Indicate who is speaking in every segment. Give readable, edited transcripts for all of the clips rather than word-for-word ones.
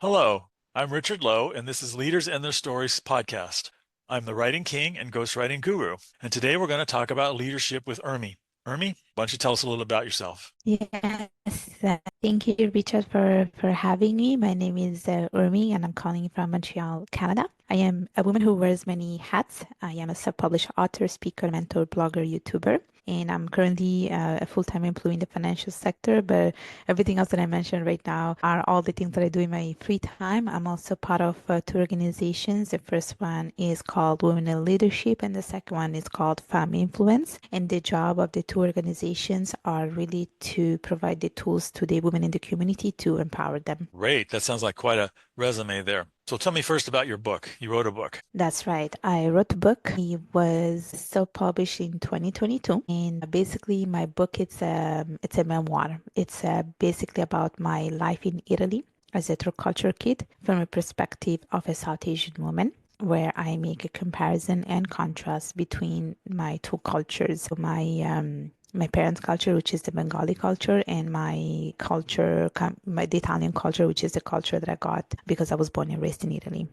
Speaker 1: Hello, I'm Richard Lowe, and this is Leaders and Their Stories podcast. I'm the writing king and ghostwriting guru, and today we're going to talk about leadership with Urmi. Urmi, why don't you tell us a little about yourself?
Speaker 2: Yes, thank you, Richard, for having me. My name is Urmi, and I'm calling from Montreal, Canada. I am a woman who wears many hats. I am a self-published author, speaker, mentor, blogger, YouTuber, and I'm currently a full-time employee in the financial sector. But everything else that I mentioned right now are all the things that I do in my free time. I'm also part of two organizations. The first one is called Women in Leadership, and the second one is called Family Influence. And the job of the two organizations are really to provide the tools to the women in the community to empower them.
Speaker 1: Great, that sounds like quite a resume there. So tell me first about your book. You wrote a book.
Speaker 2: That's right. I wrote a book. It was self-published in 2022, and basically my book it's a memoir. It's basically about my life in Italy as a third culture kid from a perspective of a South Asian woman, where I make a comparison and contrast between my two cultures. So my parents' culture, which is the Bengali culture, and my culture, the Italian culture, which is the culture that I got because I was born and raised in Italy.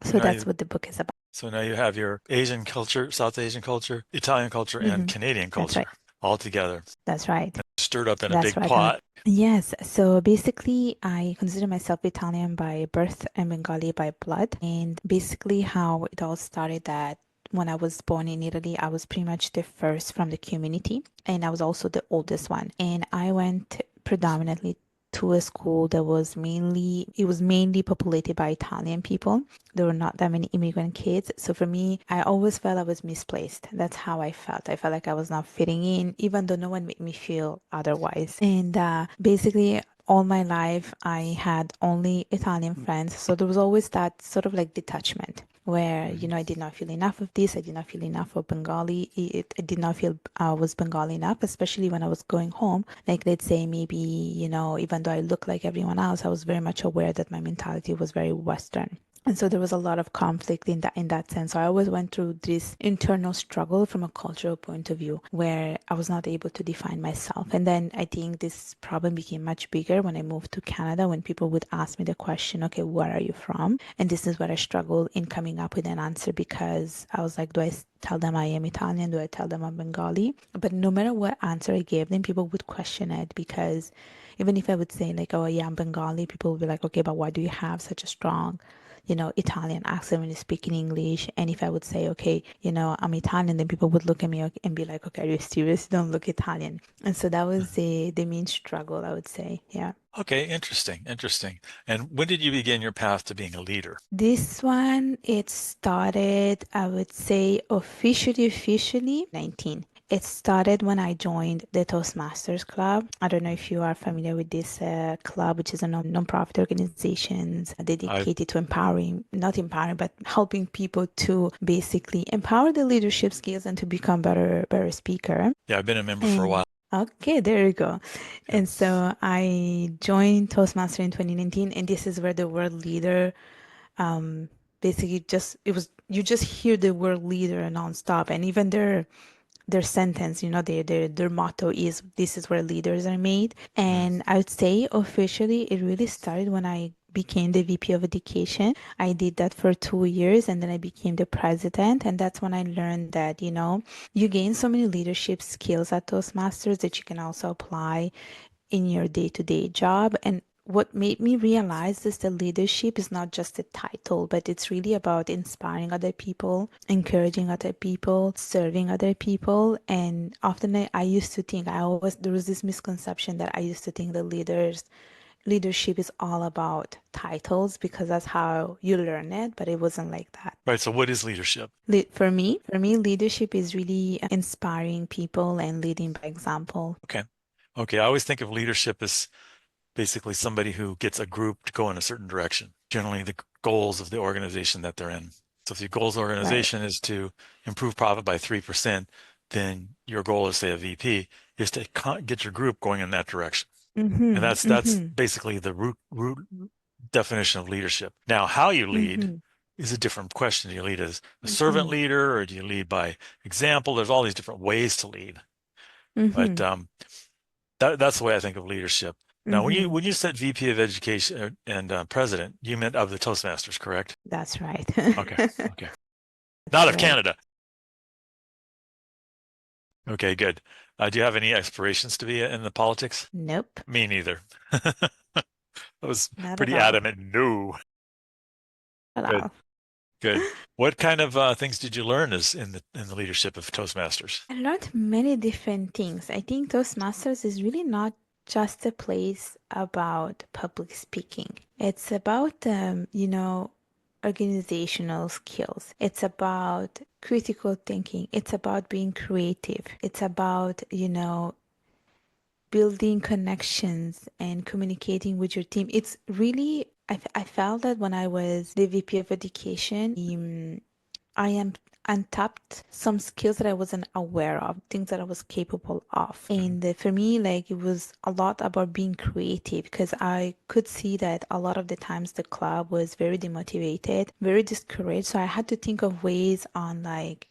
Speaker 1: So
Speaker 2: So
Speaker 1: now
Speaker 2: that's
Speaker 1: you
Speaker 2: what the book is about.
Speaker 1: so now you have your Asian culture, South Asian culture, Italian culture, and Canadian
Speaker 2: That's right.
Speaker 1: culture all together,
Speaker 2: That's right.
Speaker 1: stirred up in a
Speaker 2: That's
Speaker 1: big
Speaker 2: right. And
Speaker 1: pot.
Speaker 2: yes, so basically, I consider myself Italian by birth and Bengali by blood. And basically, how it all started that when I was born in Italy, I was pretty much the first from the community, and I was also the oldest one. And I went predominantly to a school that was mainly populated by Italian people. There were not that many immigrant kids. So for me, I always felt I was misplaced. That's how I felt. I felt like I was not fitting in, even though no one made me feel otherwise. And basically, all my life, I had only Italian friends. So there was always that sort of like detachment where,
Speaker 1: Mhm.
Speaker 2: I did not feel enough of this. I did not feel enough of Bengali. I did not feel I was Bengali enough, especially when I was going home. Like, let's say maybe, even though I look like everyone else, I was very much aware that my mentality was very Western. And so there was a lot of conflict in that sense. So I always went through this internal struggle from a cultural point of view where I was not able to define myself. And then I think this problem became much bigger when I moved to Canada, when people would ask me the question, okay, where are you from? And this is where I struggled in coming up with an answer, because I was like, do I tell them I am Italian? Do I tell them I'm Bengali? But no matter what answer I gave them, people would question it, because even if I would say like, oh yeah, I'm Bengali, people would be like, okay, but why do you have such a strong Italian accent when you speak in English? And if I would say, okay, I'm Italian, then people would look at me and be like, okay, are you serious? You don't look Italian. And so that was the main struggle, I would say. Yeah.
Speaker 1: Okay, interesting, interesting. And when did you begin your path to being a leader?
Speaker 2: This one, it started, I would say, officially 19. It started when I joined the Toastmasters Club. I don't know if you are familiar with this club, which is a non-profit organization
Speaker 1: I
Speaker 2: dedicated to not empowering, but helping people to basically empower their leadership skills and to become better speaker.
Speaker 1: yeah, I've been a member for a
Speaker 2: And
Speaker 1: while.
Speaker 2: okay, there you go.
Speaker 1: Yeah.
Speaker 2: And so I joined Toastmaster in 2019, and this is where the word leader um basically just it was you just hear the word leader nonstop, and even their sentence, their motto is, this is where leaders are made.
Speaker 1: Mm.
Speaker 2: And I would say officially it really started when I became the VP of education. I did that for 2 years, and then I became the president, and that's when I learned that you gain so many leadership skills at Toastmasters that you can also apply in your day-to-day job. And what made me realize is that leadership is not just a title, but it's really about inspiring other people, encouraging other people, serving other people. And often I used to think, there was this misconception that I used to think that leadership is all about titles because that's how you learn it, but it wasn't like that.
Speaker 1: Right, so what is leadership?
Speaker 2: For me, leadership is really inspiring people and leading by example.
Speaker 1: Okay. Okay, I always think of leadership as basically somebody who gets a group to go in a certain direction, generally the goals of the organization that they're in. So if your goals of the
Speaker 2: Right.
Speaker 1: organization is to improve profit by 3%, then your goal as, say, a VP is to get your group going in that direction. And
Speaker 2: Mm-hmm.
Speaker 1: that's
Speaker 2: Mm-hmm.
Speaker 1: basically the root definition of leadership. Now, how you lead
Speaker 2: Mm-hmm.
Speaker 1: is a different question. Do you lead as a servant
Speaker 2: Mm-hmm.
Speaker 1: leader, or do you lead by example? There's all these different ways to lead. But
Speaker 2: Mm-hmm.
Speaker 1: that's the way I think of leadership. Now,
Speaker 2: Hmm.
Speaker 1: when you said VP of Education and president, you meant of the Toastmasters, correct?
Speaker 2: That's right.
Speaker 1: Okay. Okay. Not
Speaker 2: That's
Speaker 1: of
Speaker 2: right.
Speaker 1: Canada. Okay, good. Do you have any aspirations to be in the politics?
Speaker 2: Nope,
Speaker 1: Me neither. I was
Speaker 2: not at
Speaker 1: pretty
Speaker 2: all.
Speaker 1: adamant. No.
Speaker 2: At
Speaker 1: Good,
Speaker 2: all.
Speaker 1: good. What kind of things did you learn as in the leadership of Toastmasters?
Speaker 2: I learned many different things. I think Toastmasters is really not just a place about public speaking. It's about, organizational skills. It's about critical thinking. It's about being creative. It's about, building connections and communicating with your team. It's really, I felt that when I was the VP of Education, I am untapped some skills that I wasn't aware of, things that I was capable of.
Speaker 1: Mhm.
Speaker 2: And for me, like it was a lot about being creative because I could see that a lot of the times the club was very demotivated, very discouraged. So I had to think of ways on like,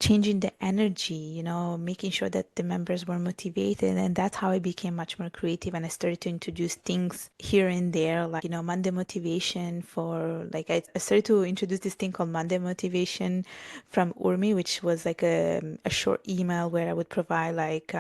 Speaker 2: changing the energy, making sure that the members were motivated. And that's how I became much more creative. And I started to introduce things here and there, like, Monday motivation for like, I started to introduce this thing called Monday motivation from Urmi, which was like a short email where I would provide like,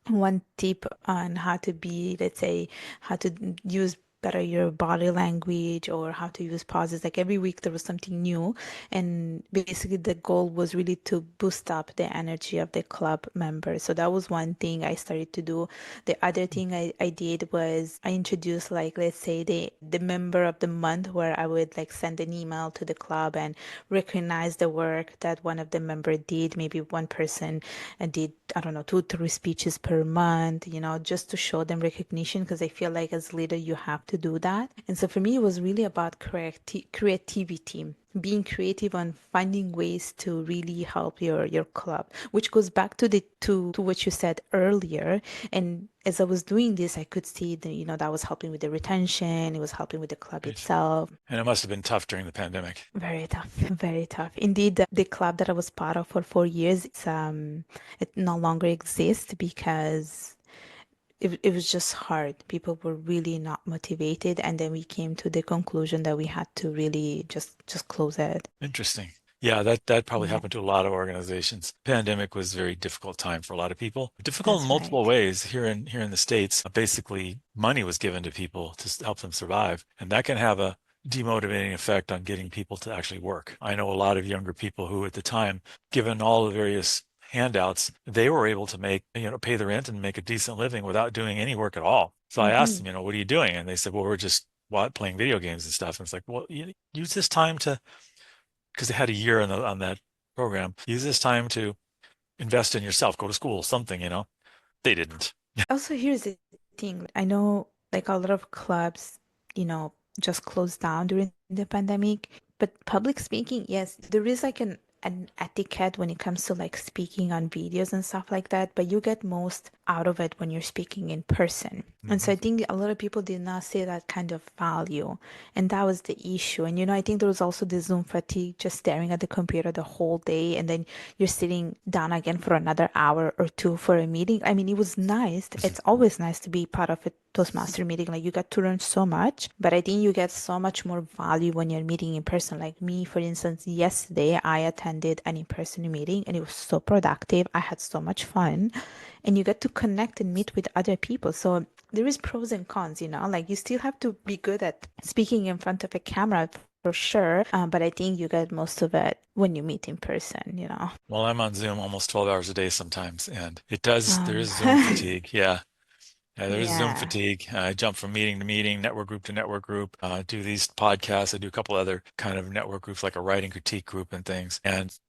Speaker 2: one tip on how to be, let's say, how to use better your body language or how to use pauses. Like every week there was something new. And basically the goal was really to boost up the energy of the club members. So that was one thing I started to do. The other thing I did was I introduced like, let's say the member of the month where I would like send an email to the club and recognize the work that one of the member did. Maybe one person and did, I don't know, two, three speeches per month, just to show them recognition because I feel like as leader you have to do that. And so for me, it was really about creativity, being creative on finding ways to really help your club, which goes back to the to what you said earlier. And as I was doing this, I could see that, that was helping with the retention, it was helping with the club
Speaker 1: Great.
Speaker 2: itself.
Speaker 1: And it must have been tough during the pandemic.
Speaker 2: Very tough, very tough. Indeed, the club that I was part of for 4 years, it no longer exists because it was just hard. People were really not motivated, and then we came to the conclusion that we had to really just close it.
Speaker 1: Interesting. Yeah, that probably
Speaker 2: Yeah,
Speaker 1: happened to a lot of organizations. Pandemic was a very difficult time for a lot of people. Difficult in
Speaker 2: that's
Speaker 1: multiple
Speaker 2: right.
Speaker 1: ways. Here in the States, basically money was given to people to help them survive, and that can have a demotivating effect on getting people to actually work. I know a lot of younger people who at the time, given all the various handouts, they were able to make, pay the rent and make a decent living without doing any work at all. So I asked
Speaker 2: Hmm.
Speaker 1: them, what are you doing? And they said, well, we're just playing video games and stuff. And it's like, well, use this time to because they had a year on that program. Use this time to invest in yourself, go to school, something. They didn't.
Speaker 2: Also, here's the thing. I know like a lot of clubs, just closed down during the pandemic, but public speaking, yes, there is like an etiquette when it comes to like speaking on videos and stuff like that, but you get most out of it when you're speaking in person. And so
Speaker 1: Mhm.
Speaker 2: I think a lot of people did not see that kind of value, and that was the issue. And I think there was also the Zoom fatigue, just staring at the computer the whole day, and then you're sitting down again for another hour or two for a meeting. I mean, it was nice. It's always nice to be part of a Toastmaster meeting. Like you get to learn so much, but I think you get so much more value when you're meeting in person. Like me, for instance, yesterday I attended an in-person meeting and it was so productive. I had so much fun and you get to connect and meet with other people. So there is pros and cons, like you still have to be good at speaking in front of a camera for sure. But I think you get most of it when you meet in person.
Speaker 1: Well, I'm on Zoom almost 12 hours a day sometimes, and there
Speaker 2: Um,
Speaker 1: is Zoom fatigue. Yeah. Yeah, there is Zoom
Speaker 2: yeah.
Speaker 1: fatigue. I jump from meeting to meeting, network group to network group, do these podcasts. I do a couple other kind of network groups like a writing critique group and things.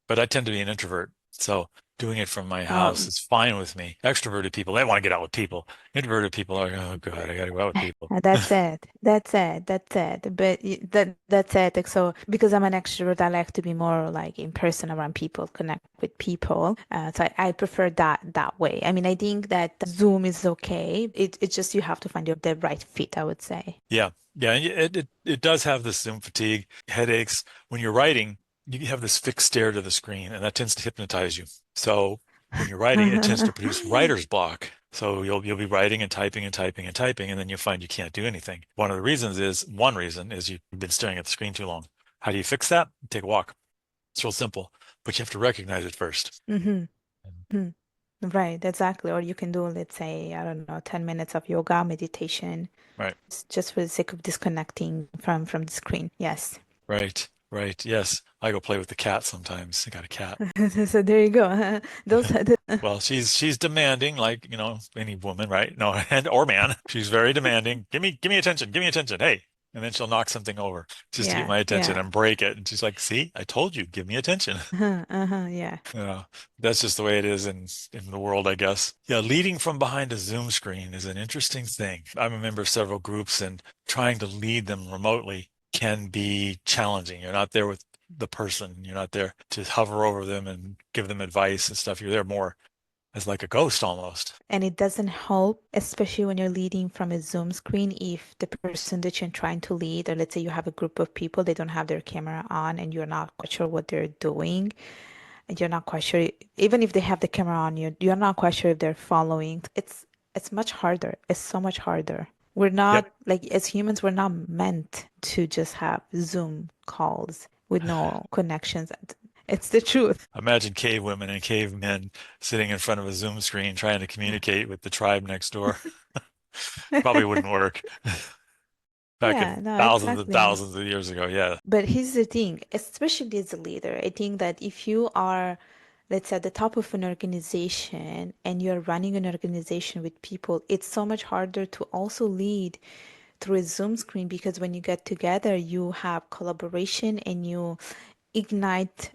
Speaker 1: But I tend to be an introvert. So doing it from my house
Speaker 2: Um,
Speaker 1: is fine with me. Extroverted people, they want to get out with people. Introverted people are, oh God, I got to go out with people.
Speaker 2: That's it. That's it. That's it. But that's it. Like, so because I'm an extrovert, I like to be more like in person around people, connect with people. So I prefer that way. I mean, I think that Zoom is okay. It's just you have to find the right fit, I would say.
Speaker 1: Yeah. Yeah. And it does have this Zoom fatigue, headaches. When you're writing, you have this fixed stare to the screen, and that tends to hypnotize you. So When you're writing, it tends to produce writer's block. So you'll be writing and typing and typing and typing, and then you'll find you can't do anything. One reason is you've been staring at the screen too long. How do you fix that? Take a walk. It's real simple, but you have to recognize it first.
Speaker 2: hmm Right, exactly. Or you can do, let's say, I don't know, 10 minutes of yoga meditation,
Speaker 1: Right,
Speaker 2: just for the sake of disconnecting from the screen. Yes.
Speaker 1: right, right. Yes, I go play with the cat sometimes. I got a cat.
Speaker 2: So there you go. Those are the
Speaker 1: Well, she's demanding, like, any woman, right? No, and or man. She's very demanding. Give me attention, give me attention. Hey. And then she'll knock something over just to get
Speaker 2: yeah,
Speaker 1: my attention
Speaker 2: yeah.
Speaker 1: and break it. And she's like, see, I told you, give me attention.
Speaker 2: Yeah.
Speaker 1: Yeah, that's just the way it is in the world, I guess. Yeah, leading from behind a Zoom screen is an interesting thing. I'm a member of several groups, and trying to lead them remotely can be challenging. You're not there with the person. You're not there to hover over them and give them advice and stuff. You're there more as like a ghost almost.
Speaker 2: And it doesn't help, especially when you're leading from a Zoom screen, if the person that you're trying to lead, or let's say you have a group of people, they don't have their camera on and you're not quite sure what they're doing. And you're not quite sure, even if they have the camera on you, you're not quite sure if they're following. It's much harder. It's so much harder. We're
Speaker 1: Yep.
Speaker 2: not like as humans, we're not meant to just have Zoom calls with no connections. It's the truth.
Speaker 1: Imagine cave women and cavemen sitting in front of a Zoom screen trying to communicate with the tribe next door. Probably wouldn't work back
Speaker 2: Yeah,
Speaker 1: in
Speaker 2: no,
Speaker 1: thousands and
Speaker 2: exactly.
Speaker 1: thousands of years ago. Yeah.
Speaker 2: But here's the thing, especially as a leader, I think that if you are, let's say, at the top of an organization and you're running an organization with people, it's so much harder to also lead through a Zoom screen because when you get together, you have collaboration and you ignite,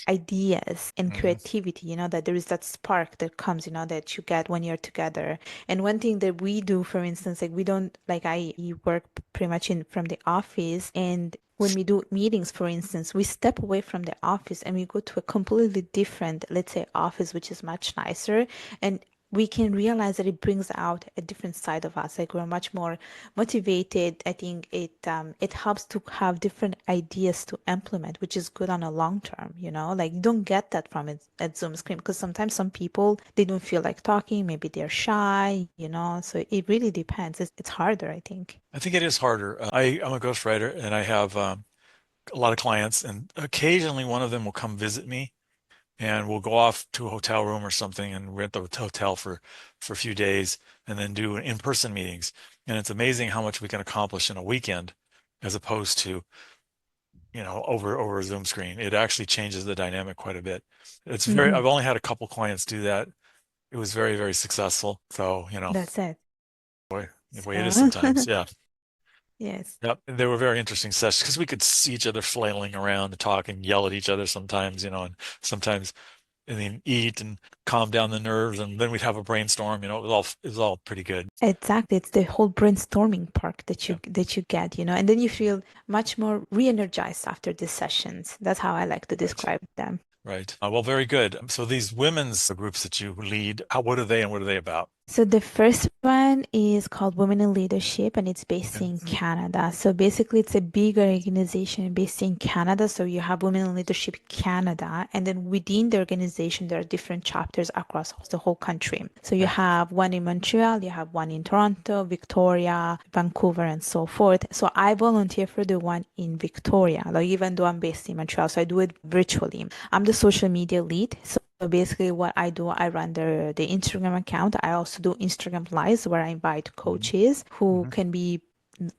Speaker 2: ideas and
Speaker 1: Hmm.
Speaker 2: creativity, that there is that spark that comes, that you get when you're together. And one thing that we do, for instance, like we don't, like I work pretty much in from the office, and when we do meetings, for instance, we step away from the office and we go to a completely different, let's say, office, which is much nicer. And we can realize that it brings out a different side of us. Like we're much more motivated. I think it helps to have different ideas to implement, which is good on a long term, Like you don't get that from it at Zoom screen because sometimes some people they don't feel like talking, maybe they're shy, So it really depends. It's harder, I think.
Speaker 1: I think it is harder. I'm a ghostwriter and I have a lot of clients, and occasionally one of them will come visit me and we'll go off to a hotel room or something and rent the hotel for a few days and then do in-person meetings. And it's amazing how much we can accomplish in a weekend as opposed to, over a Zoom screen. It actually changes the dynamic quite a bit.
Speaker 2: Hmm
Speaker 1: I've only had a couple clients do that. It was very, very successful. So,
Speaker 2: That's it.
Speaker 1: the way it
Speaker 2: So,
Speaker 1: is sometimes. Yeah.
Speaker 2: yes.
Speaker 1: Yep. They were very interesting sessions because we could see each other flailing around and talk and yell at each other sometimes, and sometimes and then eat and calm down the nerves. And then we'd have a brainstorm, it was all pretty good.
Speaker 2: Exactly. It's the whole brainstorming part that
Speaker 1: Yeah.
Speaker 2: you get, and then you feel much more re-energized after these sessions. That's how I like to
Speaker 1: Right.
Speaker 2: describe them.
Speaker 1: Right. Well, very good. So these women's groups that you lead, what are they and what are they about?
Speaker 2: So the first one is called Women in Leadership and it's based
Speaker 1: Okay.
Speaker 2: in Canada. So basically it's a big organization based in Canada. So you have Women in Leadership Canada and then within the organization there are different chapters across the whole country. So you
Speaker 1: Okay.
Speaker 2: have one in Montreal, you have one in Toronto, Victoria, Vancouver and so forth. So I volunteer for the one in Victoria, like even though I'm based in Montreal. So I do it virtually. I'm the social media lead. So basically what I do, I run the Instagram account. I also do Instagram lives where I invite
Speaker 1: Mhm.
Speaker 2: coaches who
Speaker 1: Mhm.
Speaker 2: can be,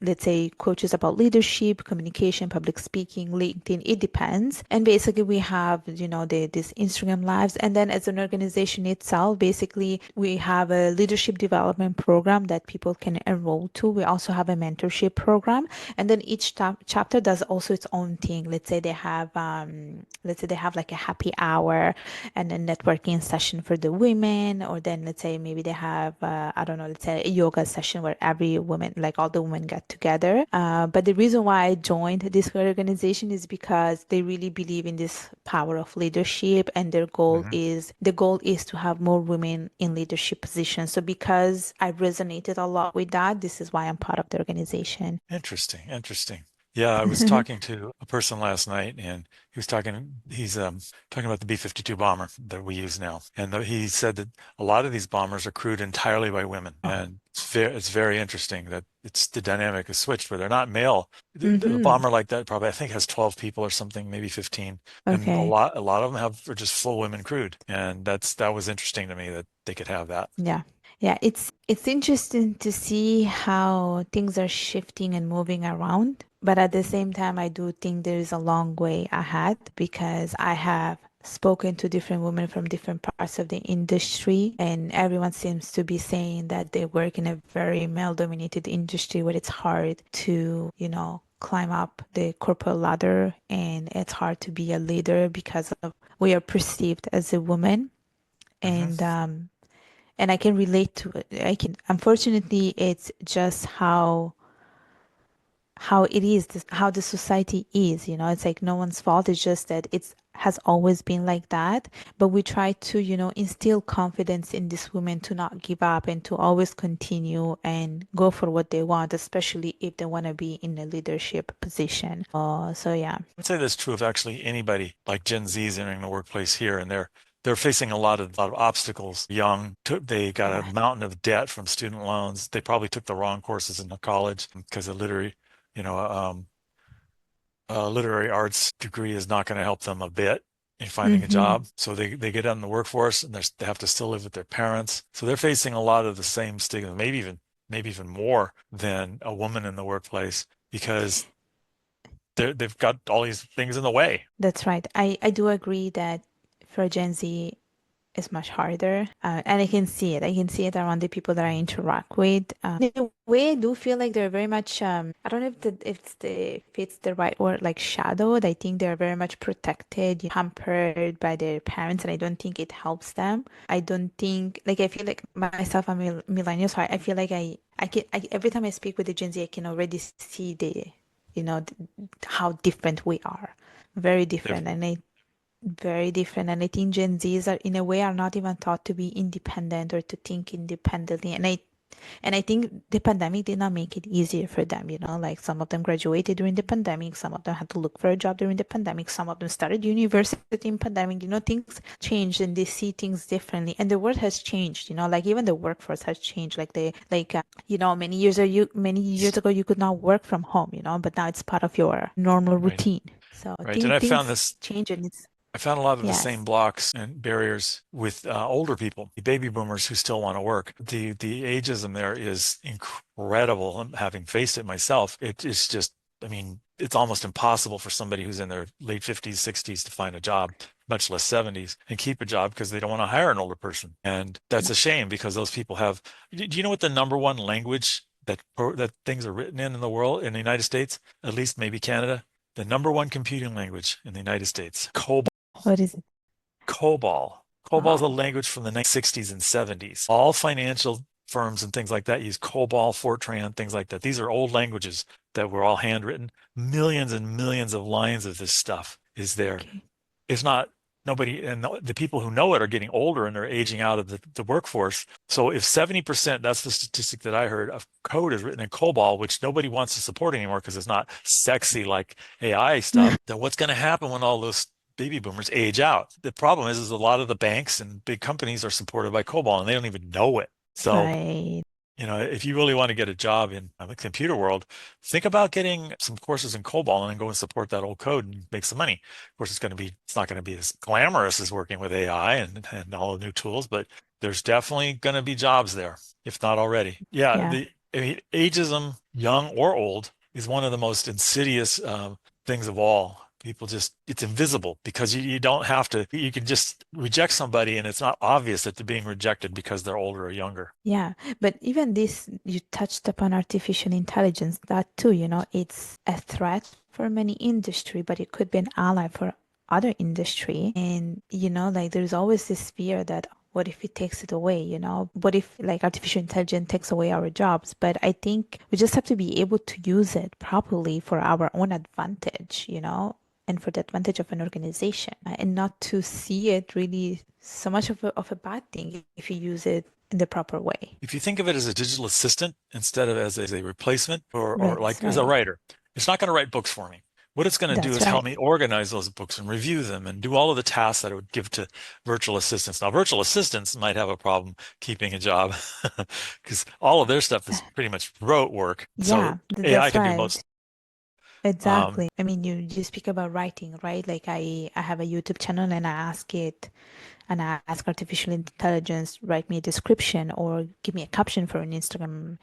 Speaker 2: let's say, coaches about leadership, communication, public speaking, LinkedIn. It depends. And basically we have, this Instagram lives. And then as an organization itself, basically we have a leadership development program that people can enroll to. We also have a mentorship program. And then each chapter does also its own thing. Let's say they have like a happy hour and a networking session for the women, or then let's say maybe they have, I don't know, let's say a yoga session where every woman, like all the women get together. But the reason why I joined this organization is because they really believe in this power of leadership and
Speaker 1: Mhm.
Speaker 2: the goal is to have more women in leadership positions. So because I resonated a lot with that, this is why I'm part of the organization.
Speaker 1: Interesting. Interesting. Yeah, I was talking to a person last night, and he's talking about the B-52 bomber that we use now, and he said that a lot of these bombers are crewed entirely by women, and it's very interesting that it's the dynamic is switched where they're not male. The
Speaker 2: Mm-hmm.
Speaker 1: bomber like that probably I think has 12 people or something, maybe 15, and
Speaker 2: Okay.
Speaker 1: a lot of them have are just full women crewed, and that was interesting to me that they could have that.
Speaker 2: Yeah. Yeah, it's interesting to see how things are shifting and moving around. But at the same time, I do think there is a long way ahead because I have spoken to different women from different parts of the industry, and everyone seems to be saying that they work in a very male-dominated industry where it's hard to, climb up the corporate ladder and it's hard to be a leader because of we are perceived as a woman.
Speaker 1: Hmm.
Speaker 2: And I can relate to it. I can. Unfortunately, it's just how it is, how the society is. It's like no one's fault. It's just that it's has always been like that. But we try to, instill confidence in this women to not give up and to always continue and go for what they want, especially if they want to be in a leadership position. So yeah.
Speaker 1: I'd say that's true of actually anybody like Gen Z's entering the workplace here, and they're facing a lot of obstacles. Young, they got a
Speaker 2: Yeah.
Speaker 1: mountain of debt from student loans. They probably took the wrong courses in college because you know, um, a literary arts degree is not going to help them a bit in finding a
Speaker 2: Mm-hmm.
Speaker 1: job. So they get out in the workforce and they have to still live with their parents. So they're facing a lot of the same stigma, maybe even more than a woman in the workplace because they've got all these things in the way.
Speaker 2: That's right. I do agree that for Gen Z, is much harder. And I can see it. I can see it around the people that I interact with. In a way, I do feel like they're very much, I don't know if it's the right word, like shadowed. I think they're very much protected, pampered by their parents, and I don't think it helps them. I don't think, like, I feel like myself, I'm a millennial, so I feel like every time I speak with the Gen Z, I can already see you know, th- how different we are. Very
Speaker 1: They've
Speaker 2: different. And I very different. And I think Gen Zs are in a way are not even taught to be independent or to think independently. And I think the pandemic did not make it easier for them, like some of them graduated during the pandemic, some of them had to look for a job during the pandemic, some of them started university in pandemic, things changed and they see things differently. And the world has changed, like even the workforce has changed. Many years ago you could not work from home, but now it's part of your normal
Speaker 1: right,
Speaker 2: routine. So I
Speaker 1: right. And
Speaker 2: think things change and it's
Speaker 1: I found a lot of the
Speaker 2: yes.
Speaker 1: same blocks and barriers with older people, the baby boomers who still want to work. The ageism there is incredible. And having faced it myself, it is just, I mean, it's almost impossible for somebody who's in their late 50s, 60s to find a job, much less 70s, and keep a job because they don't want to hire an older person. And that's a shame because those people have. Do you know what the number one language that things are written in the world in the United States, at least maybe Canada? The number one computing language in the United States, COBOL.
Speaker 2: What is it?
Speaker 1: COBOL. COBOL is a
Speaker 2: Oh,
Speaker 1: language from the 1960s and 70s. All financial firms and things like that use COBOL, Fortran, things like that. These are old languages that were all handwritten. Millions and millions of lines of this stuff is there.
Speaker 2: okay.
Speaker 1: It's not nobody, and the people who know it are getting older and they're aging out of the workforce. So if 70%, that's the statistic that I heard, of code is written in COBOL, which nobody wants to support anymore because it's not sexy like AI stuff, then what's going to happen when all those baby boomers age out? The problem is a lot of the banks and big companies are supported by COBOL and they don't even know it. So
Speaker 2: Right.
Speaker 1: if you really want to get a job in the computer world, think about getting some courses in COBOL and then go and support that old code and make some money. Of course, it's not going to be as glamorous as working with AI and all the new tools, but there's definitely going to be jobs there, if not already. Yeah,
Speaker 2: Yeah.
Speaker 1: I mean, ageism, young or old, is one of the most insidious things of all. People just, it's invisible because you don't have to, you can just reject somebody and it's not obvious that they're being rejected because they're older or younger.
Speaker 2: Yeah. But even this, you touched upon artificial intelligence, that too, it's a threat for many industry, but it could be an ally for other industry. And, like there's always this fear that what if it takes it away, What if like artificial intelligence takes away our jobs? But I think we just have to be able to use it properly for our own advantage, and for the advantage of an organization, and not to see it really so much of a bad thing if you use it in the proper way.
Speaker 1: If you think of it as a digital assistant instead of as a replacement or like
Speaker 2: That's
Speaker 1: as a
Speaker 2: right.
Speaker 1: writer, It's not going to write books for me. What it's going to do
Speaker 2: That's
Speaker 1: is help
Speaker 2: right.
Speaker 1: me organize those books and review them and do all of the tasks that I would give to virtual assistants. Now, virtual assistants might have a problem keeping a job because all of their stuff is pretty much rote work. So
Speaker 2: Yeah,
Speaker 1: AI
Speaker 2: that's
Speaker 1: can do
Speaker 2: right.
Speaker 1: most. Um,
Speaker 2: Exactly. I mean, you speak about writing, right? Like I have a YouTube channel and I ask artificial intelligence write me a description or give me a caption for an Instagram,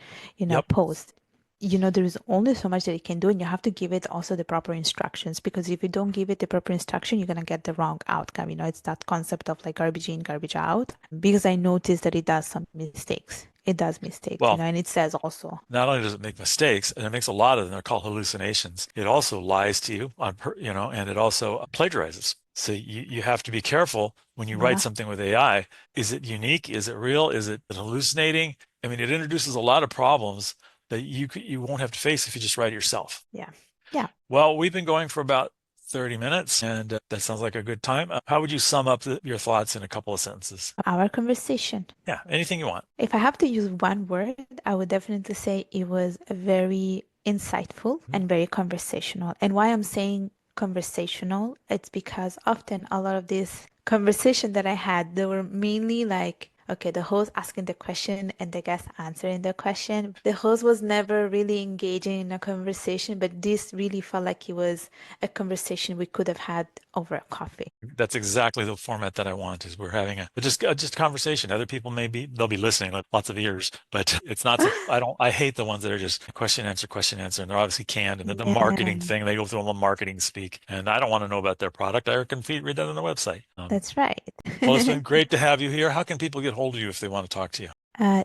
Speaker 1: yep.
Speaker 2: post. There is only so much that it can do, and you have to give it also the proper instructions because if you don't give it the proper instruction, you're gonna get the wrong outcome. It's that concept of like garbage in, garbage out. Because I noticed that it does some mistakes. It does mistakes,
Speaker 1: Well,
Speaker 2: and it says also.
Speaker 1: not only does it make mistakes, and it makes a lot of them, they're called hallucinations. It also lies to you and it also plagiarizes. So you have to be careful when you write
Speaker 2: Yeah,
Speaker 1: something with AI. Is it unique? Is it real? Is it hallucinating? I mean, it introduces a lot of problems that you won't have to face if you just write it yourself.
Speaker 2: yeah, yeah.
Speaker 1: Well, we've been going for about 30 minutes, and that sounds like a good time. How would you sum up your thoughts in a couple of sentences?
Speaker 2: Our conversation.
Speaker 1: Yeah, anything you want.
Speaker 2: If I have to use one word, I would definitely say it was very insightful and very conversational. And why I'm saying conversational, it's because often a lot of these conversation that I had, they were mainly like, okay, the host asking the question and the guest answering the question. The host was never really engaging in a conversation, but this really felt like it was a conversation we could have had over a coffee.
Speaker 1: That's exactly the format that I want is we're having just a conversation. Other people they'll be listening like lots of ears, but it's not so I hate the ones that are just question answer and they're obviously canned and the
Speaker 2: Yeah,
Speaker 1: marketing thing, they go through all the marketing speak and I don't want to know about their product. I can read that on the website.
Speaker 2: that's right.
Speaker 1: Well, it's been great to have you here. How can people get hold of you if they want to talk to you?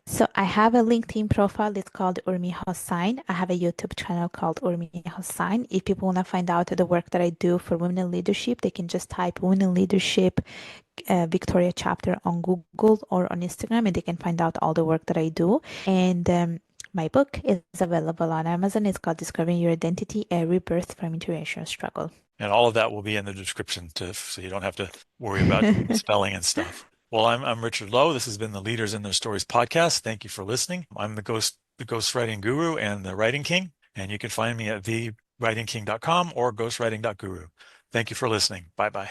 Speaker 2: So I have a LinkedIn profile. It's called Urmi Hossain. I have a YouTube channel called Urmi Hossain. If people want to find out the work that I do for women in leadership, they can just type women in leadership Victoria chapter on Google or on Instagram, and they can find out all the work that I do. And my book is available on Amazon. It's called Discovering Your Identity: A Rebirth from Interracial Struggle.
Speaker 1: And all of that will be in the description so you don't have to worry about spelling and stuff. Well, I'm Richard Lowe. This has been the Leaders in Their Stories podcast. Thank you for listening. I'm the ghostwriting guru and the writing king, and you can find me at thewritingking.com or ghostwriting.guru. Thank you for listening. Bye bye.